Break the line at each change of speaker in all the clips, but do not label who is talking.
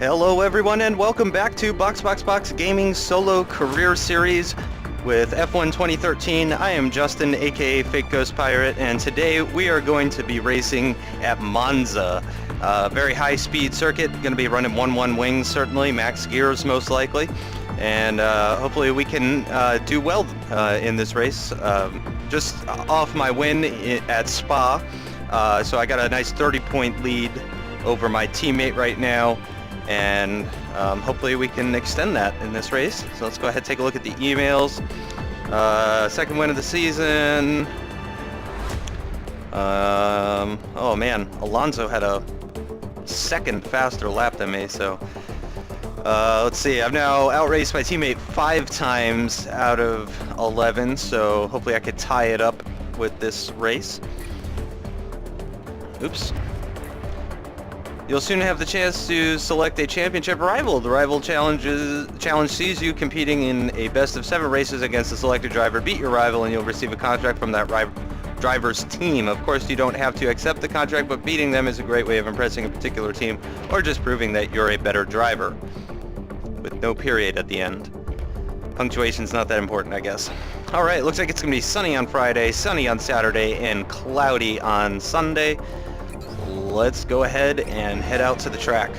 Hello everyone and welcome back to Box Gaming Solo Career Series with F1 2013. I am Justin, aka Fake Ghost Pirate, and today we are going to be racing at Monza. Very high speed circuit, going to be running 1-1 wings certainly, max gears most likely, and hopefully we can do well in this race. Just off my win at Spa, so I got a nice 30-point lead over my teammate right now. And hopefully we can extend that in this race. So let's go ahead and take a look at the emails. Second win of the season. Oh man, Alonso had a second faster lap than me, so let's see, I've now outraced my teammate 5 times out of 11, so hopefully I could tie it up with this race. Oops. You'll soon have the chance to select a championship rival. The rival challenge sees you competing in a best of 7 races against a selected driver. Beat your rival and you'll receive a contract from that driver's team. Of course, you don't have to accept the contract, but beating them is a great way of impressing a particular team or just proving that you're a better driver. With no period at the end. Punctuation's not that important, I guess. Alright, looks like it's going to be sunny on Friday, sunny on Saturday, and cloudy on Sunday. Let's go ahead and head out to the track.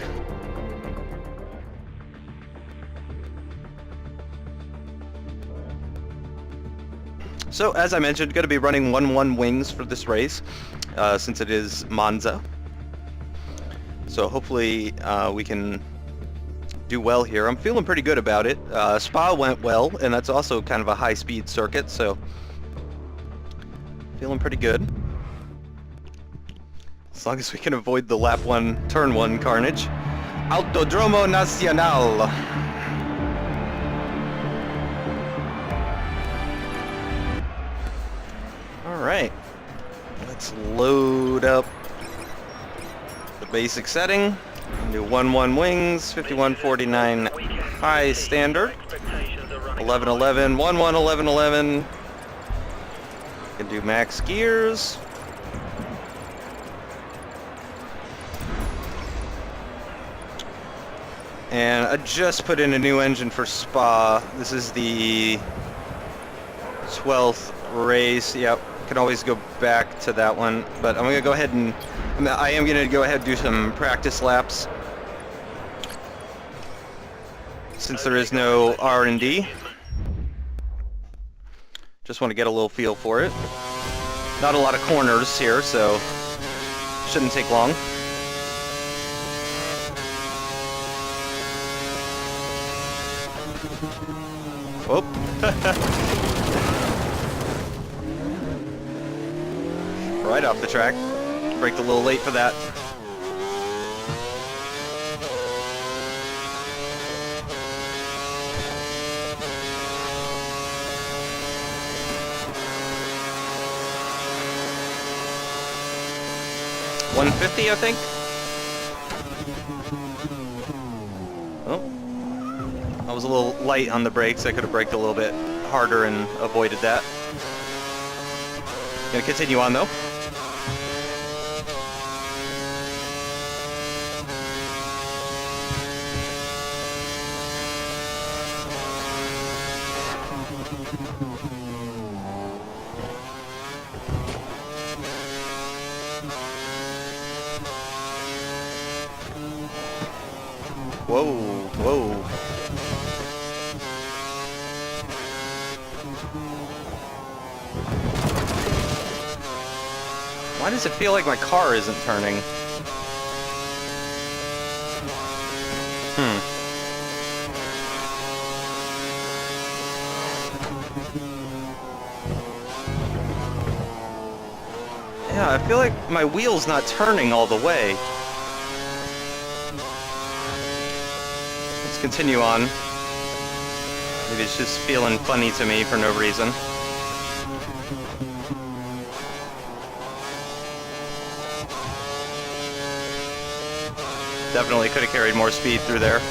So, as I mentioned, going to be running 1-1 wings for this race, since it is Monza. So hopefully we can do well here. I'm feeling pretty good about it. Spa went well, and that's also kind of a high-speed circuit, so feeling pretty good. As long as we can avoid the lap 1, turn 1 carnage. Autodromo Nacional. Alright. Let's load up the basic setting. Do 1-1 wings, 51-49 high standard. 11-11, 1-1, 11-11. Can do max gears. And I just put in a new engine for Spa. This is the 12th race. Yep, can always go back to that one. But I'm going to go ahead and... I am going to go ahead and do some practice laps. Since there is no R&D. Just want to get a little feel for it. Not a lot of corners here, so shouldn't take long. Oh. Right off the track. Braked a little late for that. $150, I think. Oh. I was a little light on the brakes. I could have braked a little bit harder and avoided that. Gonna continue on though. Whoa, whoa. Why does it feel like my car isn't turning? Yeah, I feel like my wheel's not turning all the way. Let's continue on. Maybe it's just feeling funny to me for no reason. Definitely could have carried more speed through there.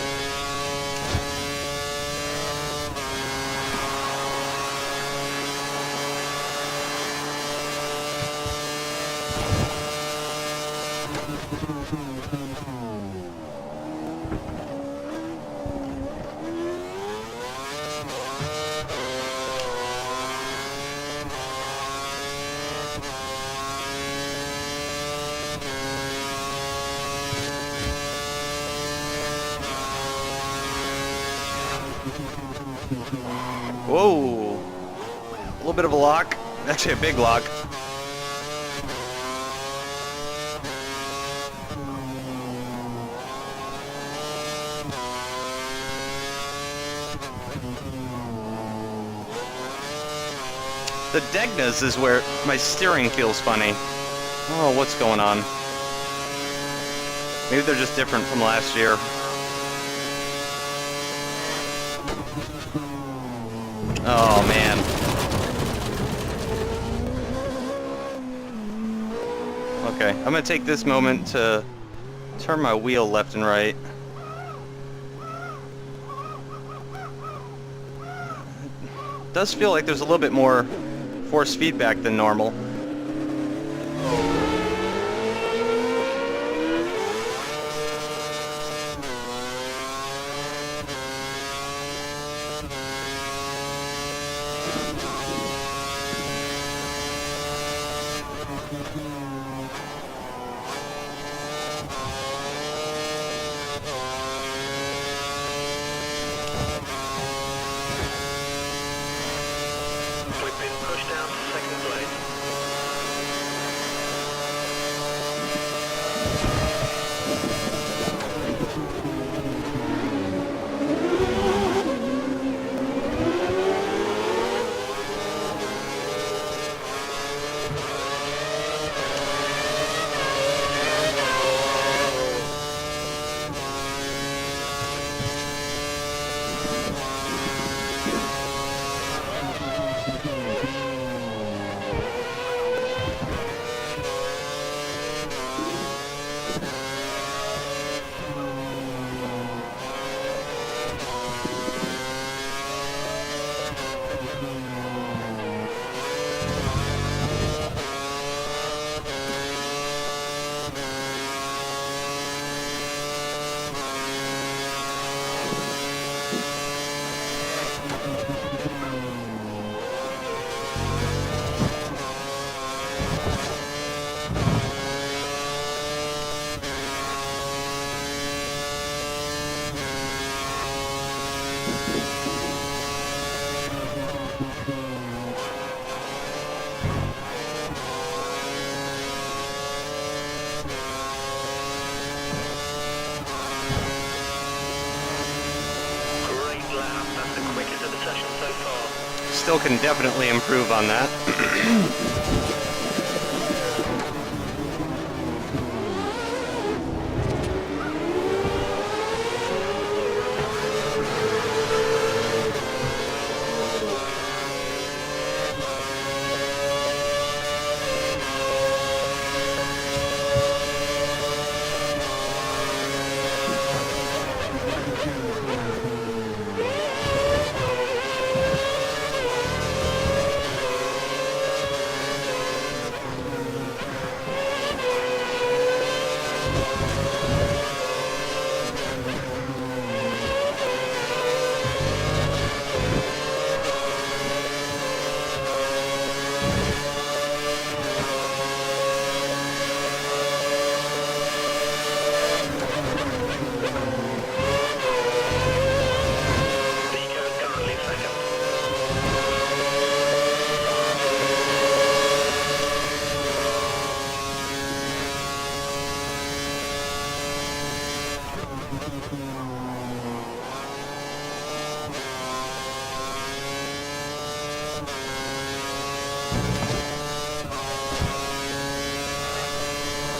Whoa. A little bit of a lock. Actually a big lock. The Degnas is where my steering feels funny. Oh, what's going on? Maybe they're just different from last year. Oh, man. Okay, I'm gonna take this moment to turn my wheel left and right. It does feel like there's a little bit more force feedback than normal.
We've been pushed down to second place.
Still can definitely improve on that.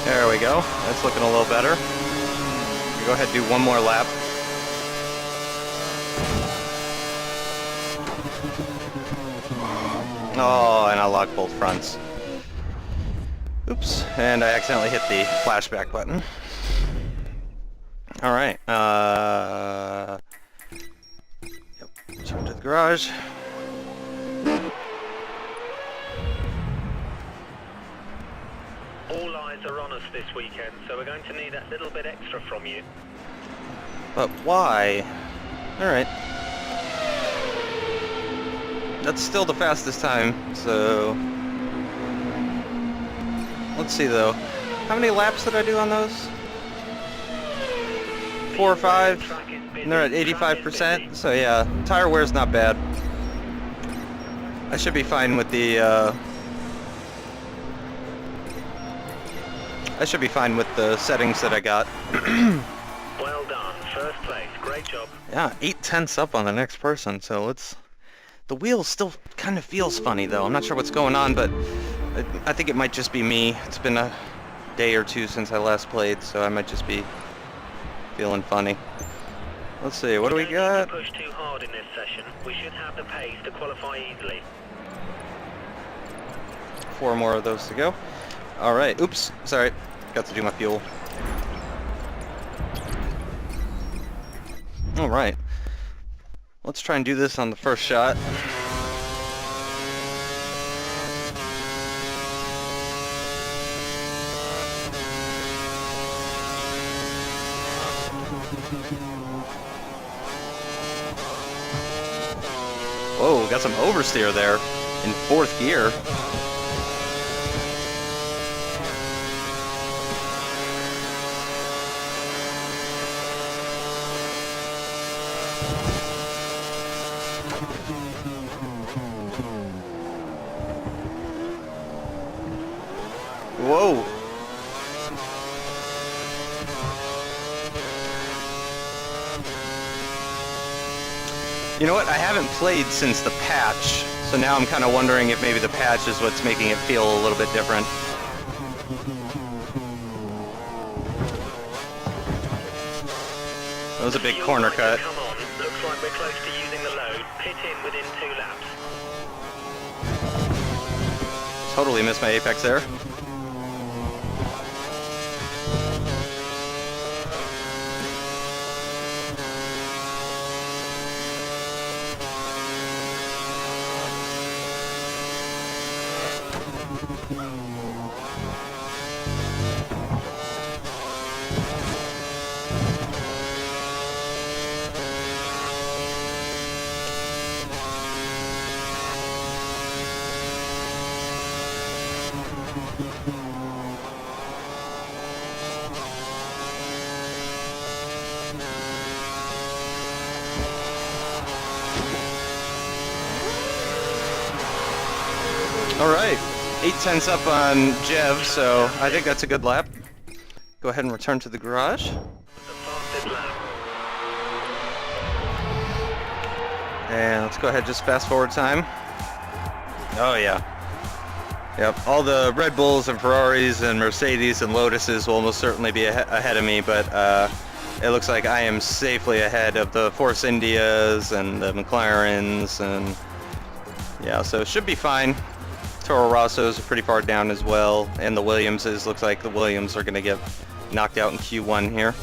There we go. That's looking a little better. Go ahead and do one more lap. Oh, and I locked both fronts. Oops, and I accidentally hit the flashback button. Alright, yep, return to the garage.
All eyes are on us this weekend, so we're going to need a little bit extra from you.
But why? Alright. That's still the fastest time, so... Let's see though. How many laps did I do on those? 4 or 5, and they're at 85%. So yeah, tire wear's not bad. I should be fine with the. I should be fine with the settings that I got.
Well done, first place, great job.
Yeah, 8/10 up on the next person. So let's. The wheel still kind of feels funny though. I'm not sure what's going on, but I think it might just be me. It's been a day or two since I last played, so I might just be feeling funny. Let's see, what do we got?
Don't push too hard in this session. We should have the pace to qualify easily.
4 more of those to go. All right. Oops. Sorry. Got to do my fuel. All right. Let's try and do this on the first shot. Whoa, got some oversteer there in 4th gear. Whoa. You know what? I haven't played since the patch, so now I'm kind of wondering if maybe the patch is what's making it feel a little bit different. That was a big corner cut.
Come on, looks like we're close to using the load. Pit in within 2 laps.
Totally missed my apex there. All right, 8/10 up on Jev, so I think that's a good lap. Go ahead and return to the garage.
The fastest lap.
And let's go ahead, just fast forward time. Oh yeah. Yep, all the Red Bulls and Ferraris and Mercedes and Lotuses will almost certainly be ahead of me, but it looks like I am safely ahead of the Force Indias and the McLarens, and yeah, so it should be fine. Toro Rossos are pretty far down as well, and the Williamses, looks like the Williams are going to get knocked out in Q1 here.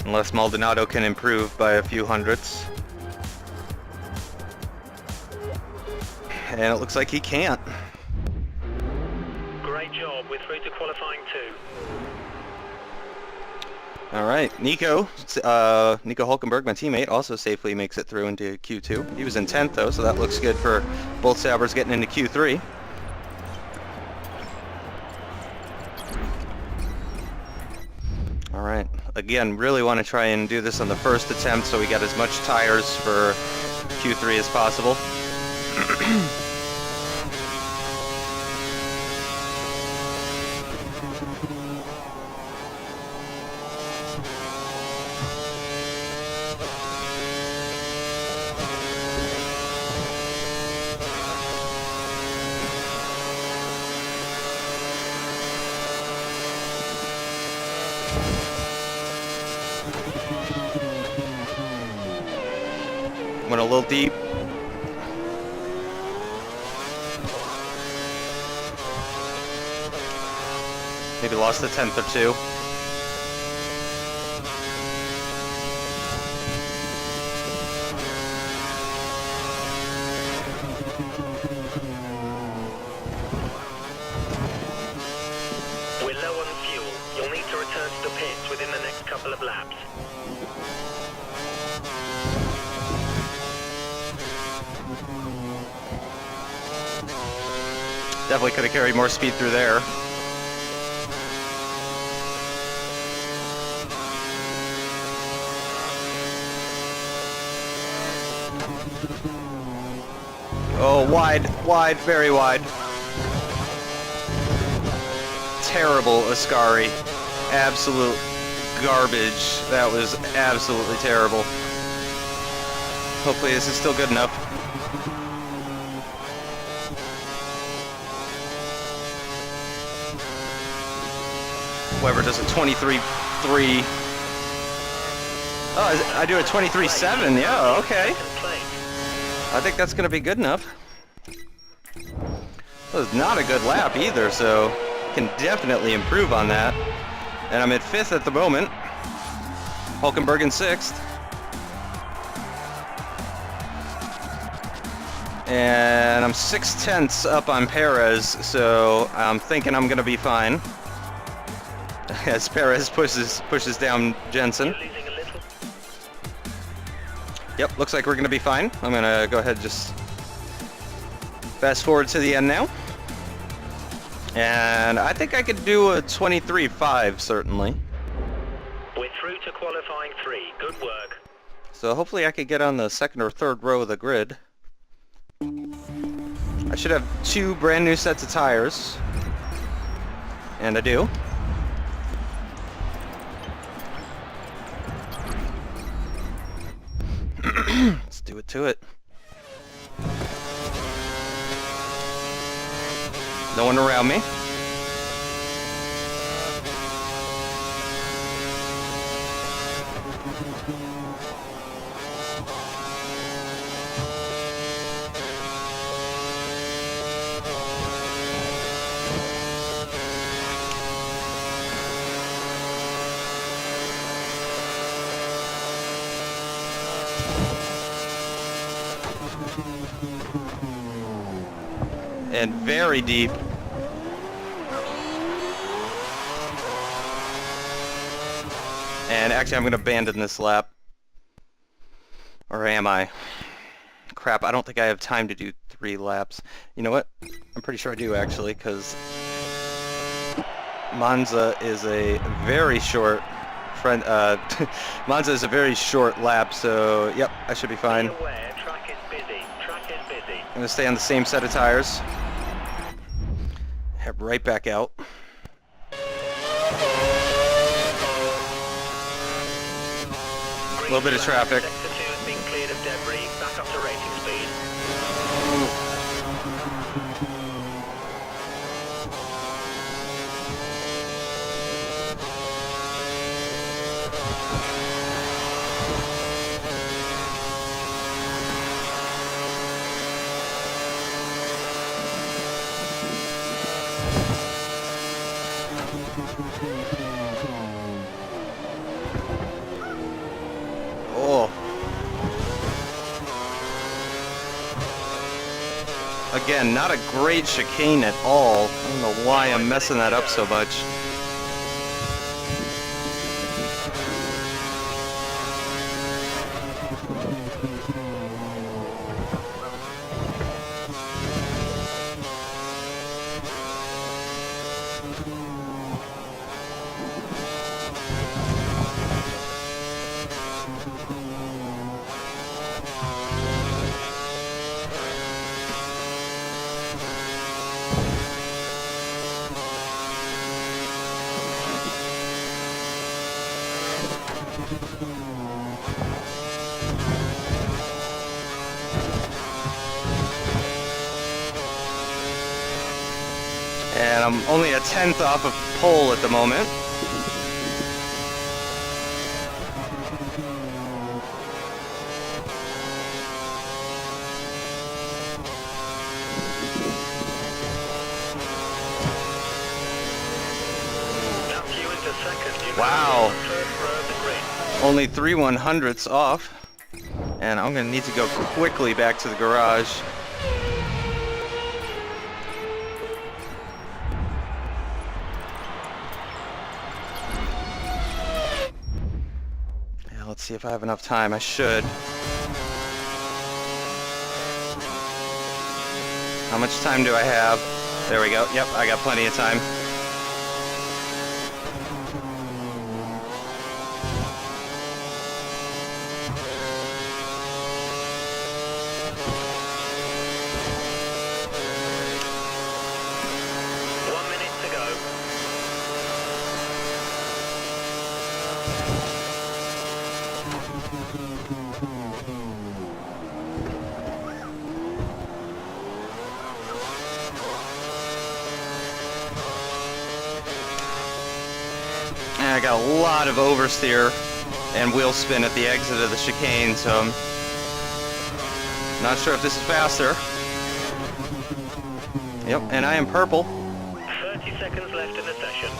Unless Maldonado can improve by a few hundredths. And it looks like he can't.
Great job, we're through to qualifying 2.
All right, Nico Hulkenberg, my teammate, also safely makes it through into Q2. He was in 10th though, so that looks good for both Saubers getting into Q3. All right, again, really want to try and do this on the first attempt so we get as much tires for Q3 as possible. Went a little deep. Maybe lost a tenth or two.
We're low on fuel. You'll need to return to the pits within the next couple of laps.
Definitely could have carried more speed through there. Oh, wide, wide, very wide. Terrible Ascari. Absolute garbage. That was absolutely terrible. Hopefully this is still good enough. Whoever does a 23.3. Oh, I do a 23.7. Yeah, okay. I think that's going to be good enough. That was not a good lap either, so can definitely improve on that. And I'm at 5th at the moment. Hulkenberg in 6th. And I'm 6/10 up on Perez, so I'm thinking I'm going to be fine. As Perez pushes down Jensen. Yep, looks like we're going to be fine. I'm going to go ahead and just fast forward to the end now. And I think I could do a 23.5, certainly.
We're through to qualifying 3. Good work.
So hopefully I could get on the 2nd or 3rd row of the grid. I should have 2 brand new sets of tires. And I do. Let's do it to it. No one around me. And very deep. And actually I'm going to abandon this lap. Or am I? Crap, I don't think I have time to do 3 laps. You know what? I'm pretty sure I do actually, because Monza is a very short Monza is a very short lap, so yep, I should be fine.
Track is busy. Track is busy.
I'm going to stay on the same set of tires. Head right back out. A little bit of traffic.
Sector 2 has been cleared of debris. Back up to racing speed.
Oh. Again, not a great chicane at all. I don't know why I'm messing that up so much. And I'm only a 10th off of pole at the moment. Wow. Only 3 100ths off. And I'm going to need to go quickly back to the garage. Yeah, let's see if I have enough time. I should. How much time do I have? There we go. Yep, I got plenty of time. And I got a lot of oversteer and wheel spin at the exit of the chicane, so I'm not sure if this is faster. Yep, and I am purple.
30 seconds left in the session.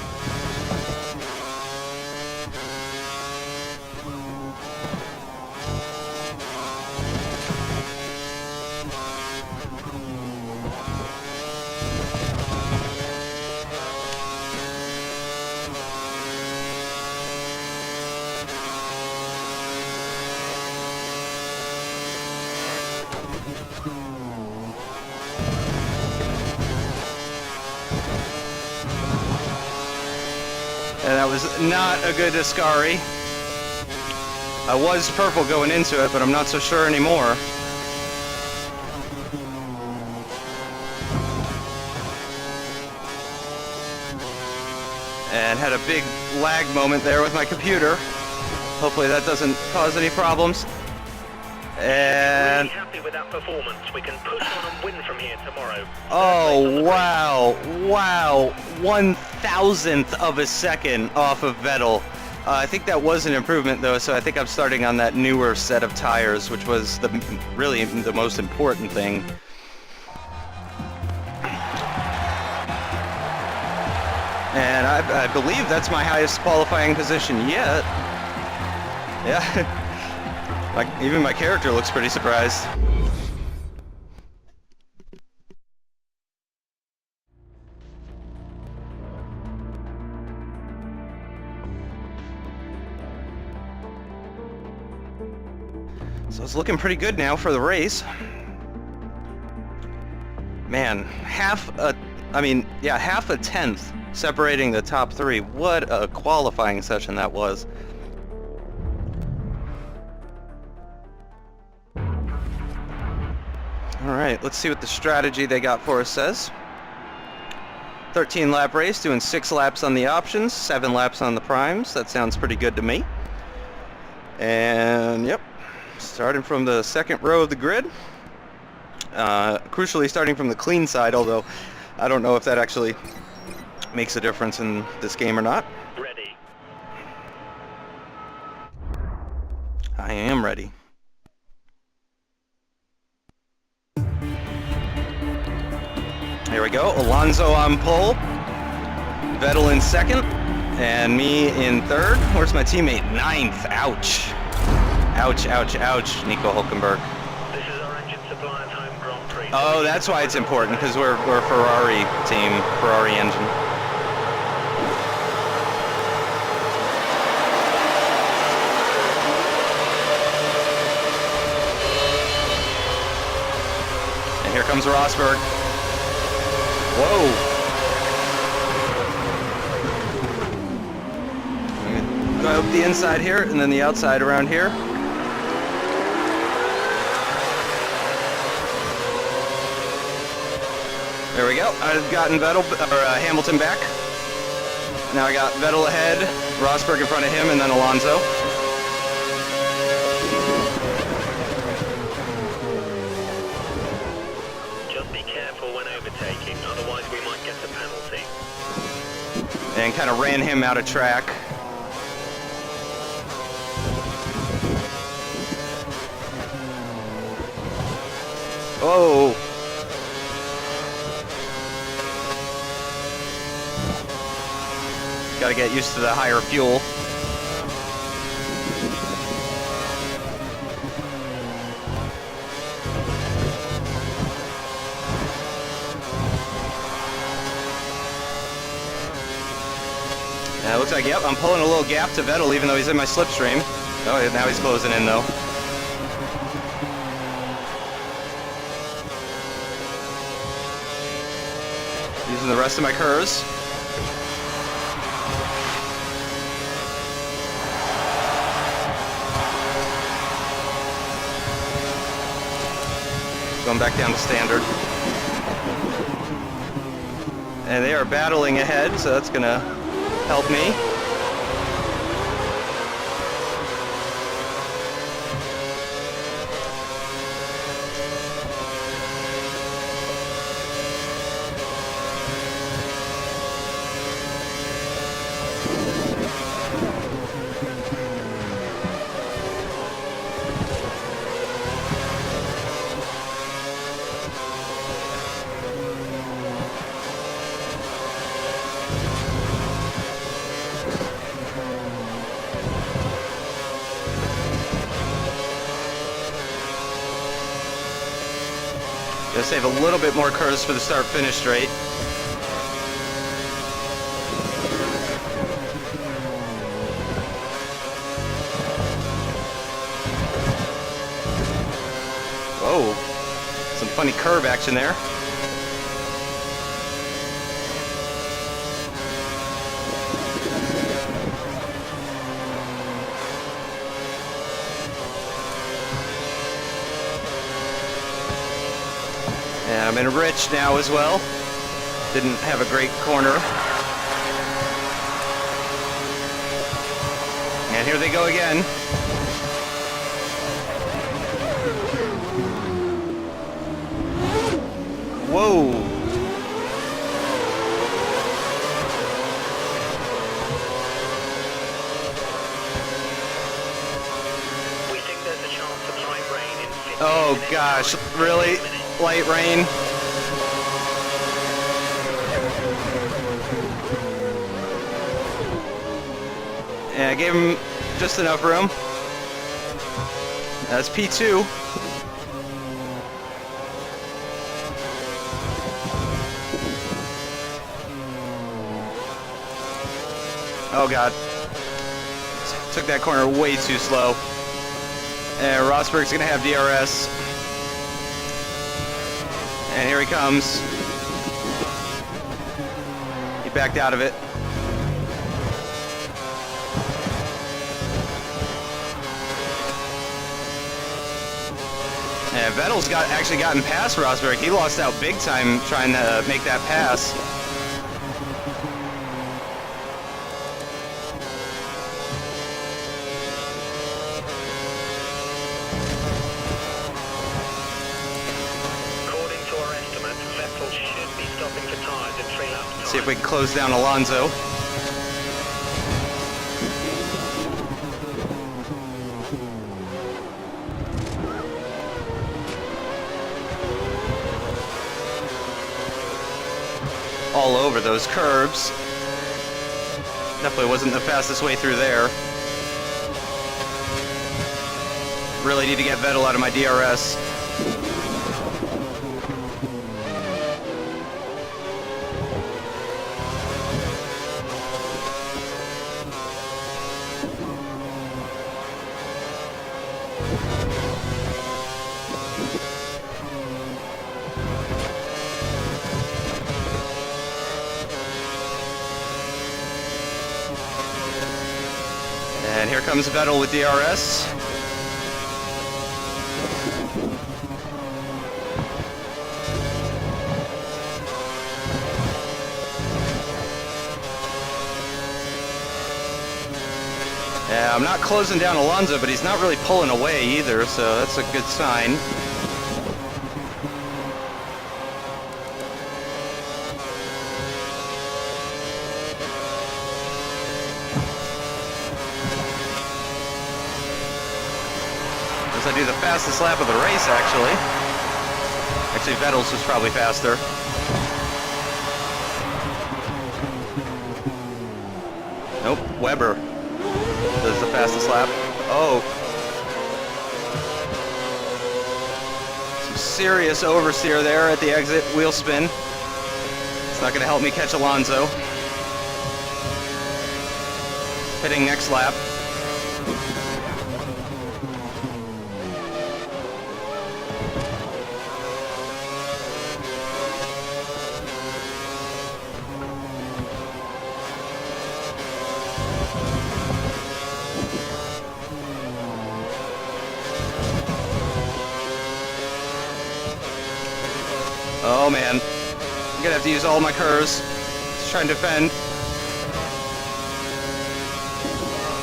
And that was not a good Ascari. I was purple going into it, but I'm not so sure anymore. And had a big lag moment there with my computer. Hopefully that doesn't cause any problems. And
Really happy with that performance. We can push on and win from here tomorrow.
oh wow, wow, 1,000th of a second off of Vettel. I think that was an improvement though, so I think I'm starting on that newer set of tires, which was really the most important thing. And I believe that's my highest qualifying position yet. Yeah. Even my character looks pretty surprised. So it's looking pretty good now for the race. Man, half a tenth separating the top three. What a qualifying session that was. Alright, let's see what the strategy they got for us says. 13 lap race, doing 6 laps on the options, 7 laps on the primes. That sounds pretty good to me. And yep, starting from the second row of the grid. Crucially starting from the clean side, although I don't know if that actually makes a difference in this game or not.
Ready.
I am ready. Here we go, Alonso on pole, Vettel in second, and me in third. Where's my teammate? Ninth. Ouch. Ouch, ouch, ouch, Nico Hulkenberg.
This is our engine supplier's home Grand Prix.
Oh, that's why it's important, because we're Ferrari team, Ferrari engine. And here comes Rosberg. Whoa! Go up the inside here, and then the outside around here. There we go. I've gotten Hamilton back. Now I got Vettel ahead, Rosberg in front of him, and then Alonso.
Just be careful when overtaking, otherwise we might get a penalty.
And kind of ran him out of track. Oh! Gotta get used to the higher fuel. It looks like, yep, I'm pulling a little gap to Vettel even though he's in my slipstream. Oh, now he's closing in though. Using the rest of my curves. Going back down to standard. And they are battling ahead, so that's gonna help me. Gonna save a little bit more curves for the start-finish straight. Whoa, some funny curve action there. And I'm in Rich now as well. Didn't have a great corner. And here they go again. Whoa!
We think there's a chance of light rain in 15
Oh
minutes
gosh,
time.
really? Light rain? Yeah, I gave him just enough room. That's P2. Oh god. Took that corner way too slow. And Rosberg's gonna have DRS. And here he comes. He backed out of it. And Vettel's actually gotten past Rosberg. He lost out big time trying to make that pass.
According to our estimates, Vettel should be stopping for tyres in 3 laps time.
See if we can close down Alonso. All over those curbs. Definitely wasn't the fastest way through there. Really need to get Vettel out of my DRS. And here comes Vettel with DRS. Yeah, I'm not closing down Alonso, but he's not really pulling away either, so that's a good sign. As I do the fastest lap of the race, actually. Actually, Vettel's was probably faster. Nope, Weber does the fastest lap. Oh. Some serious oversteer there at the exit, wheel spin. It's not going to help me catch Alonso. Hitting next lap. Oh man, I'm gonna have to use all my curves to try and defend.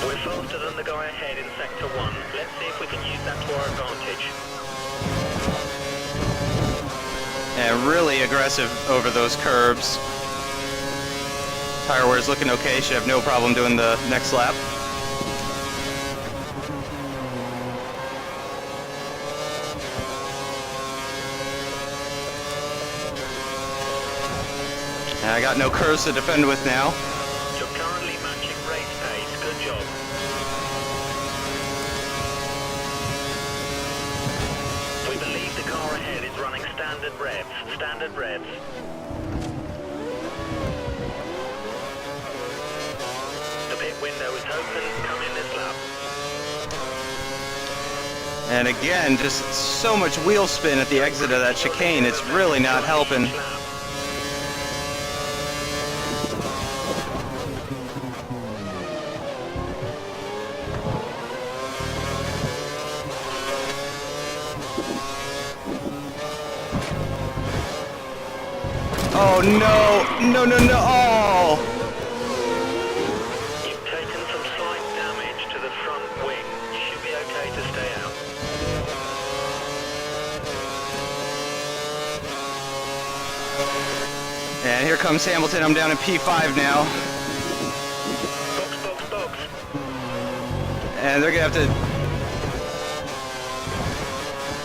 We're faster than the guy ahead in Sector 1. Let's see if we can use that to our advantage.
And really aggressive over those curbs. Tire wear's looking okay, should have no problem doing the next lap. And I got no curves to defend with now.
You're currently matching race pace. Good job. We believe the car ahead is running standard standard revs. Standard revs. The pit window is open. Come in this lap.
And again, just so much wheel spin at the exit of that chicane. It's really not helping. Oh no! No, no, no! Oh!
You've taken some slight damage to the front wing. You should be okay to stay out.
And here comes Hamilton. I'm down in P5 now.
Box, box, box.
And they're gonna have to...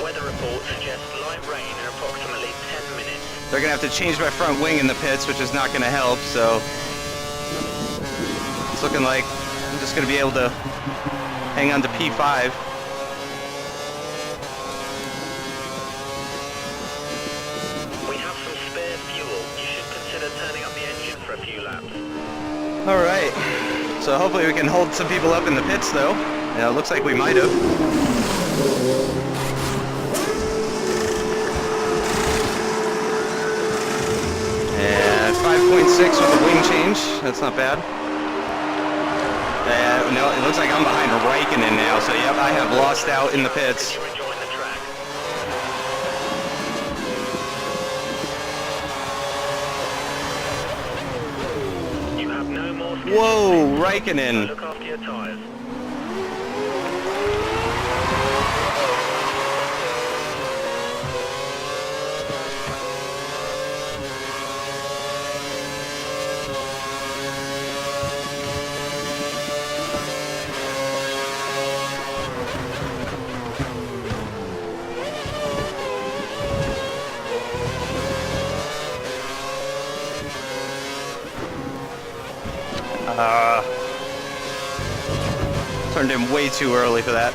Weather report suggests light rain in approximately 10 minutes.
They're gonna have to change my front wing in the pits, which is not gonna help, so... It's looking like I'm just gonna be able to hang on to P5.
We have some spare fuel. You should consider turning up the engine for a few laps.
Alright, so hopefully we can hold some people up in the pits though. Yeah, it looks like we might have. And 5.6 with the wing change, that's not bad. No, it looks like I'm behind Raikkonen now, so yep, I have lost out in the pits.
You're enjoying the track. You have no more scheduled
Whoa,
pits, so
Raikkonen!
look after your tyres.
Turned in way too early for that.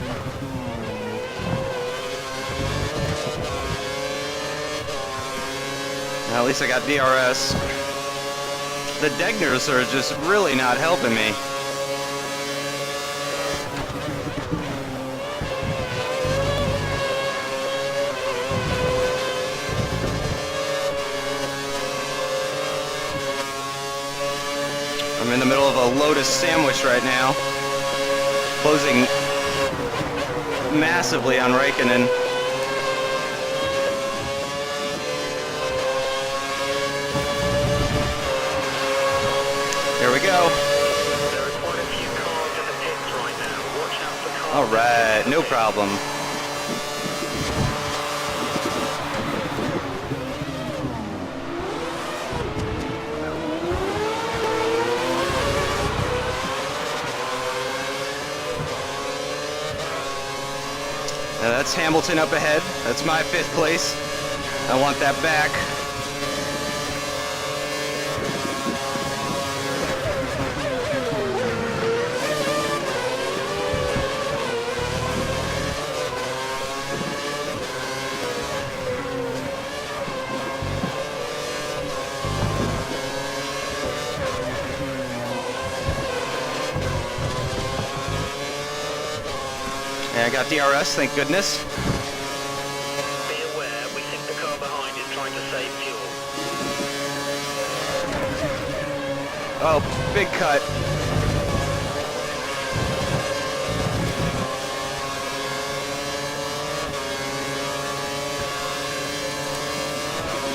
Now, at least I got DRS. The Degners are just really not helping me. I'm in the middle of a Lotus sandwich right now. Closing massively on Raikkonen. Here we go.
There are quite a few cars in the pits right now. Watch out for cars.
All right, no problem. Now that's Hamilton up ahead. That's my 5th place. I want that back. And I got DRS, thank goodness.
Be aware, we think the car behind is trying to save fuel.
Oh, big cut.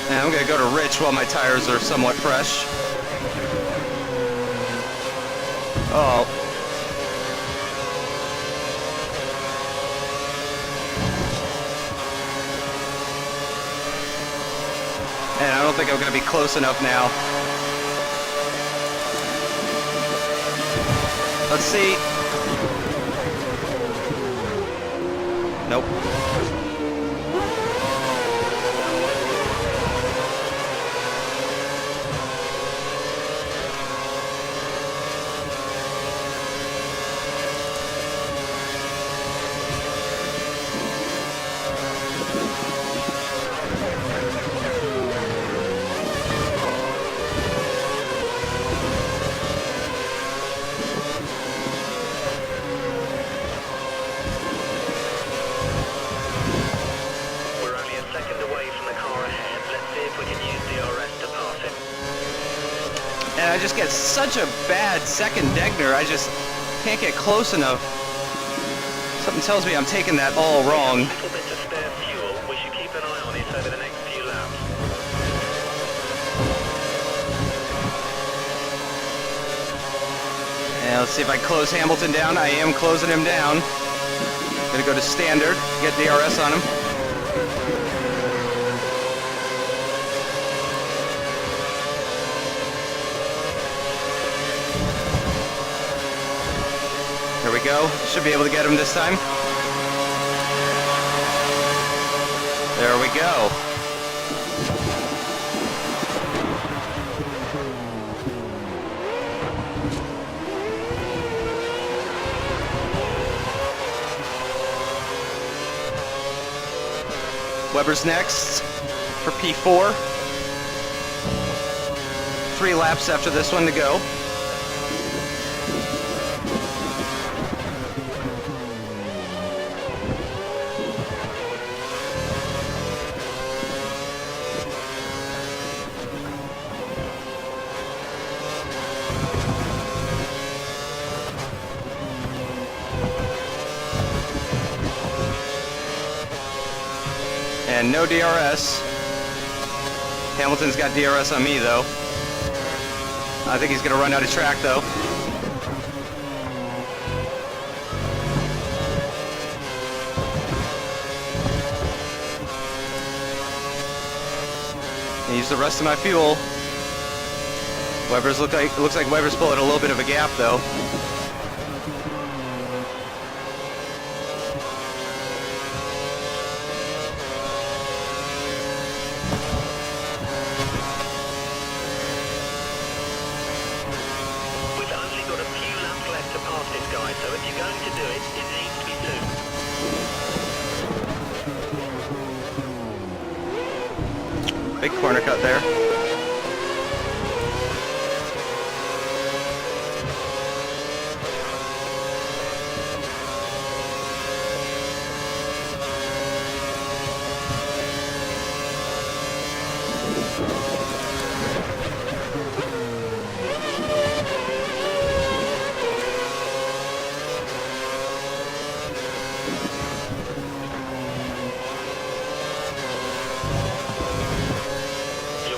And I'm gonna go to Rich while my tires are somewhat fresh. Oh. And I don't think I'm going to be close enough now. Let's see. Nope. I just get such a bad second Degner. I just can't get close enough. Something tells me I'm taking that all wrong.
A little bit of spare fuel. We should keep an eye on it over the next few laps.
And let's see if I close Hamilton down. I am closing him down. Gonna go to standard, get DRS on him. Here we go. Should be able to get him this time. There we go. Webber's next for P4. 3 laps after this one to go. And no DRS. Hamilton's got DRS on me though. I think he's gonna run out of track though. And use the rest of my fuel. Looks like Webber's pulling a little bit of a gap though.
So if you're going to do it, it needs to be soon.
Big corner cut there.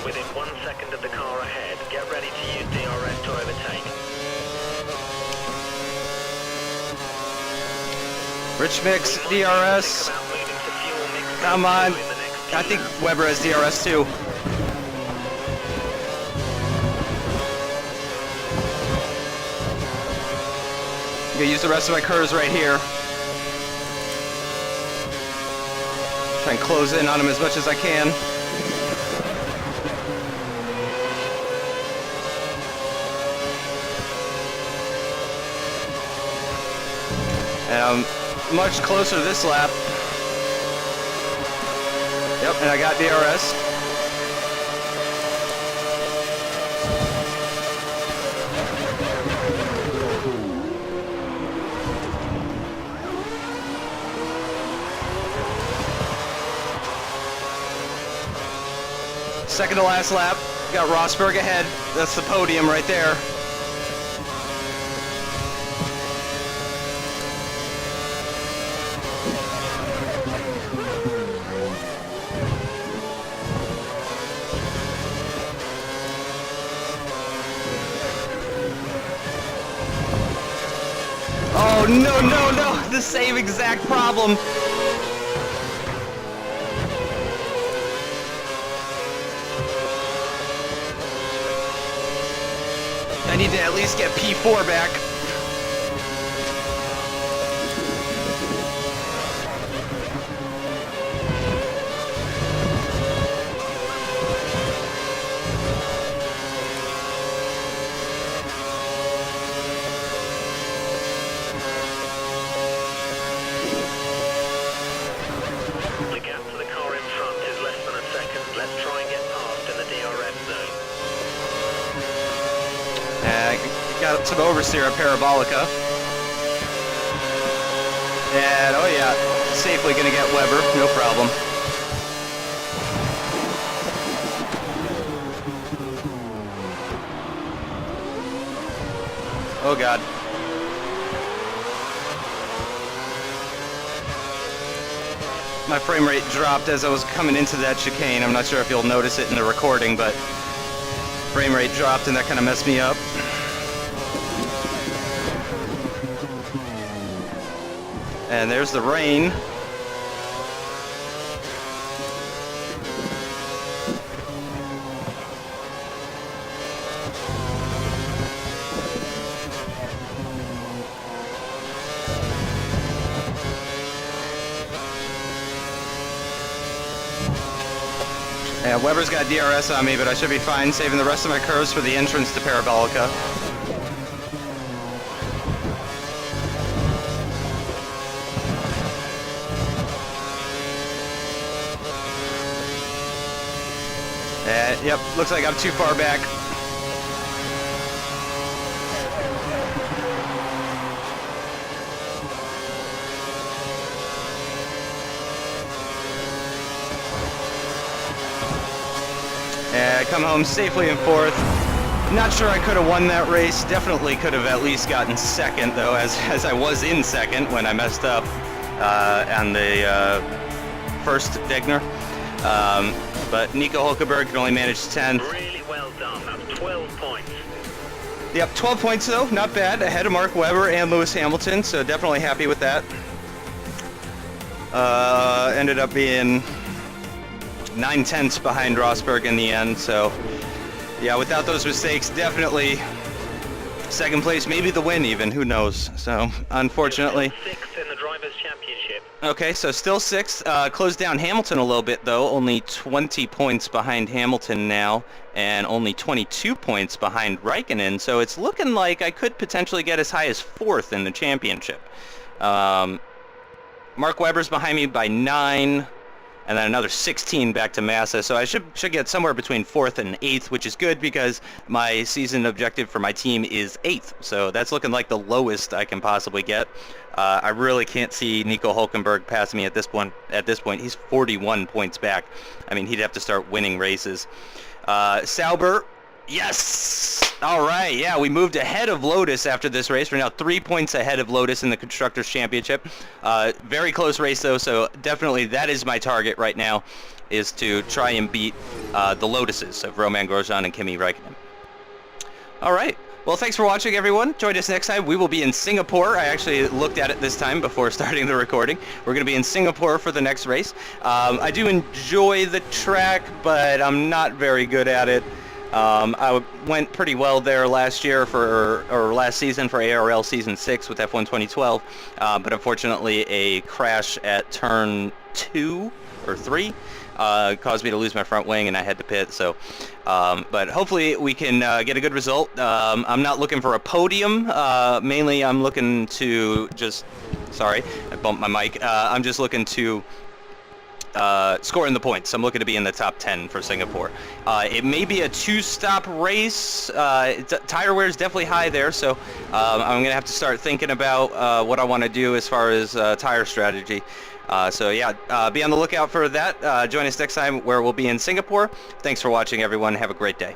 Within 1 second of the car ahead. Get ready to use DRS to overtake.
Rich mix, DRS. Come on. I think Webber has DRS too. I'm gonna use the rest of my curves right here. Try and close in on him as much as I can. And I'm much closer this lap. Yep, and I got DRS. Second to last lap, got Rosberg ahead. That's the podium right there. Oh, no, no, no, the same exact problem. I need to at least get P4 back. Got some oversteer at Parabolica. And, oh yeah, safely gonna get Webber, no problem. Oh god. My frame rate dropped as I was coming into that chicane. I'm not sure if you'll notice it in the recording, but frame rate dropped and that kind of messed me up. And there's the rain. Yeah, Weber's got DRS on me, but I should be fine, saving the rest of my curves for the entrance to Parabolica. Yep, looks like I'm too far back. I come home safely in fourth. Not sure I could have won that race. Definitely could have at least gotten second, though, as I was in second when I messed up on the first Degner. But Nico Hulkenberg can only manage 10th.
Really well done. That's 12 points.
Yep, 12 points though, not bad. Ahead of Mark Webber and Lewis Hamilton, so definitely happy with that. Ended up being 9/10 behind Rosberg in the end, so yeah, without those mistakes, definitely second place, maybe the win even, who knows. So unfortunately,
Sixth in the Drivers' Championship.
okay, so still sixth. Closed down Hamilton a little bit though, only 20 points behind Hamilton now, and only 22 points behind Raikkonen, so it's looking like I could potentially get as high as fourth in the championship. Mark Webber's behind me by 9. And then another 16 back to Massa, so I should get somewhere between 4th and 8th, which is good because my season objective for my team is 8th, so that's looking like the lowest I can possibly get. I really can't see Nico Hulkenberg passing me at this point. He's 41 points back. I mean, he'd have to start winning races. Sauber, yes! All right, yeah, we moved ahead of Lotus after this race. We're now 3 points ahead of Lotus in the Constructors' Championship. Very close race, though, so definitely that is my target right now, is to try and beat the Lotuses of Romain Grosjean and Kimi Räikkönen. All right. Well, thanks for watching, everyone. Join us next time. We will be in Singapore. I actually looked at it this time before starting the recording. We're going to be in Singapore for the next race. I do enjoy the track, but I'm not very good at it. I went pretty well there last year or last season for ARL Season 6 with F1 2012, but unfortunately a crash at turn 2 or 3 caused me to lose my front wing and I had to pit, so but hopefully we can get a good result. I'm not looking for a podium, mainly I'm looking to just, sorry, I bumped my mic, I'm just looking to scoring the points. I'm looking to be in the top 10 for Singapore. It may be a 2-stop race. Tire wear is definitely high there, so I'm going to have to start thinking about what I want to do as far as tire strategy. So yeah, be on the lookout for that. Join us next time where we'll be in Singapore. Thanks for watching, everyone. Have a great day.